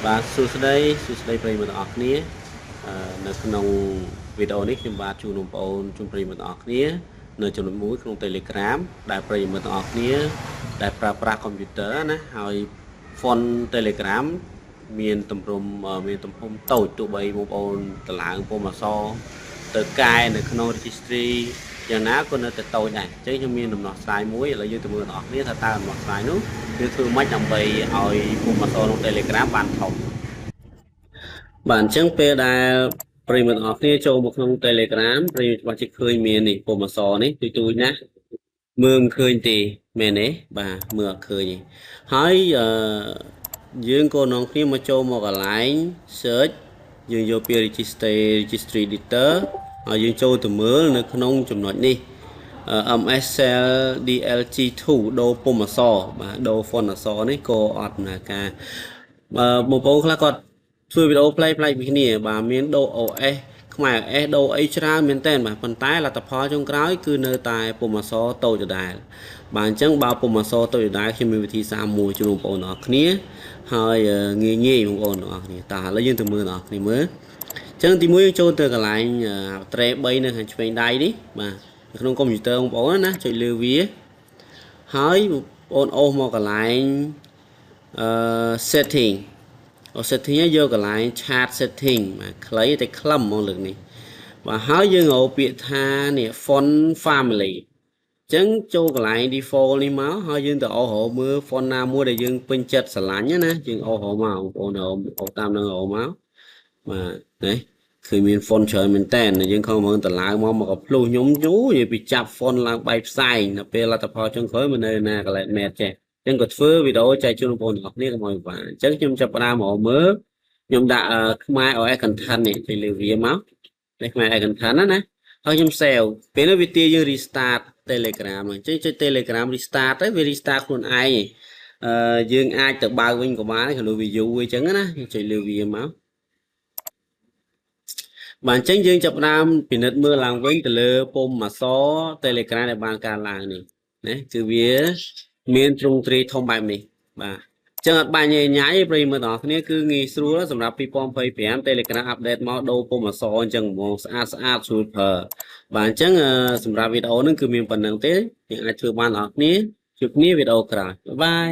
បាទសួស្តីប្រិយមិត្តទាំងអស់គ្នានៅក្នុងវីដេអូនេះខ្ញុំបាទជួបបងប្អូនជុំប្រិយមិត្តទាំងអស់គ្នានៅចំណុចមួយក្នុង Telegram ដែលប្រិយមិត្តទាំងអស់គ្នាដែលប្រើប្រាស់កុំព្យូទ័រណាហើយ font Telegram មានទំហំតូចទោះបីបងប្អូនតម្លើងពុំអក្សរទៅកែនៅក្នុង registry យ៉ាងណាក៏នៅតែតូចដែរអញ្ចឹងខ្ញុំមានដំណោះស្រាយមួយឥឡូវយើងទៅមើលបងប្អូនគ្នាថាតើដំណោះស្រាយនោះគឺធ្វើម៉េចដើម្បីឲ្យពុំអក្សរក្នុង Telegram បានធំបាទអញ្ចឹងពេលដែលប្រិយមិត្តទាំងអស់គ្នាចូលមកក្នុង Telegram ប្រិយមិត្តច្បាស់ជាឃើញមាននេះពុំអក្សរនេះទូចណាស់មើលមិនឃើញទេមែនទេបាទមើលអត់ឃើញទេហើយយើងក៏នាំគ្នាមកចូលមកកន្លែង search យើងយកពី registry editor ហើយយើងចូលទៅមើលនៅក្នុងចំណុចនេះ MSL DLG2 ដូរពុំអក្សរបាទដូរ font អក្សរនេះក៏អត់ដំណើរការបងប្អូនខ្លះគាត់ធ្វើវីដេអូប្លែកពីគ្នាបាទមានដូរ OS ខ្មែរ OS ដូរអីច្រើនមែនតើបាទប៉ុន្តែលទ្ធផលចុងក្រោយគឺនៅតែពុំអក្សរតូចដដែលបាទអញ្ចឹងបើពុំអក្សរតូចដដែលខ្ញុំមានវិធីសាស្ត្រមួយជូនបងប្អូនទាំងអស់គ្នាហើយងាយបងប្អូនទាំងអស់គ្នាតើឥឡូវយើងទៅមើលបងប្អូនគ្នាមើលអញ្ចឹងទីមួយយើងចូលទៅកន្លែង ត្រេ3នៅខាងឆ្វេងដៃនេះបាទក្នុងកុំព្យូទ័របងប្អូនណាចុចលើវាហើយបងប្អូនអូសមកកន្លែងsetting setting យកកន្លែង chart setting បាទខ្លីតែខ្លឹមហ្មងលើកនេះបាទហើយយើងរកពាក្យថានេះ font family អញ្ចឹងចូលកន្លែង default នេះមកហើយយើងទៅអូសរកមើល font ណាមួយដែលយើងពេញចិត្តស្រឡាញ់ណាយើងអូសរកមកបងប្អូនអូសតាមនឹងរកមកបាទនេះគឺមាន font ច្រើនមែនតើយើងខំមើលតឡើងមកក៏ភ្លុះខ្ញុំយូរនិយាយពីចាប់ font ឡើងបែកផ្សែងដល់ពេលលទ្ធផលចុងក្រោយមកនៅណាកន្លែង match ចេះអញ្ចឹងក៏ធ្វើវីដេអូចែកជូនបងប្អូនទាំងអស់គ្នាកុំឲ្យបានអញ្ចឹងខ្ញុំចាប់ផ្ដើមមកមើលខ្ញុំដាក់ខ្មែរ OS content នេះទៅលើវាមកនេះខ្មែរ OS content ណាហើយខ្ញុំ save ពេលនេះវាទាយើង restart Telegram អញ្ចឹងចុច Telegram restart ទៅវា restart ខ្លួនឯងយើងអាចទៅបើកវិញក៏បានក្នុង view អញ្ចឹងណាចុចលើវាមកបាទអញ្ចឹងយើងចាប់ផ្ដើមពិនិត្យមើលឡើងវិញទៅលើពុំអក្សរ Telegram ដែលបានកើតឡើងនេះណាគឺវាមានទ្រង់ទ្រាយធំបែបនេះបាទអញ្ចឹងអត់បាញ់ញ៉ៃប្រិយមិត្តទាំងអស់គ្នាគឺងាយស្រួលសម្រាប់2025 Telegram update មកដូរពុំអក្សរអញ្ចឹងហ្មងស្អាតស្រួលប្រើបាទអញ្ចឹងសម្រាប់វីដេអូនេះគឺមានប៉ុណ្្នឹងទេយើងអាចធ្វើបានទាំងអស់គ្នាជួបគ្នាវីដេអូក្រោយបាយ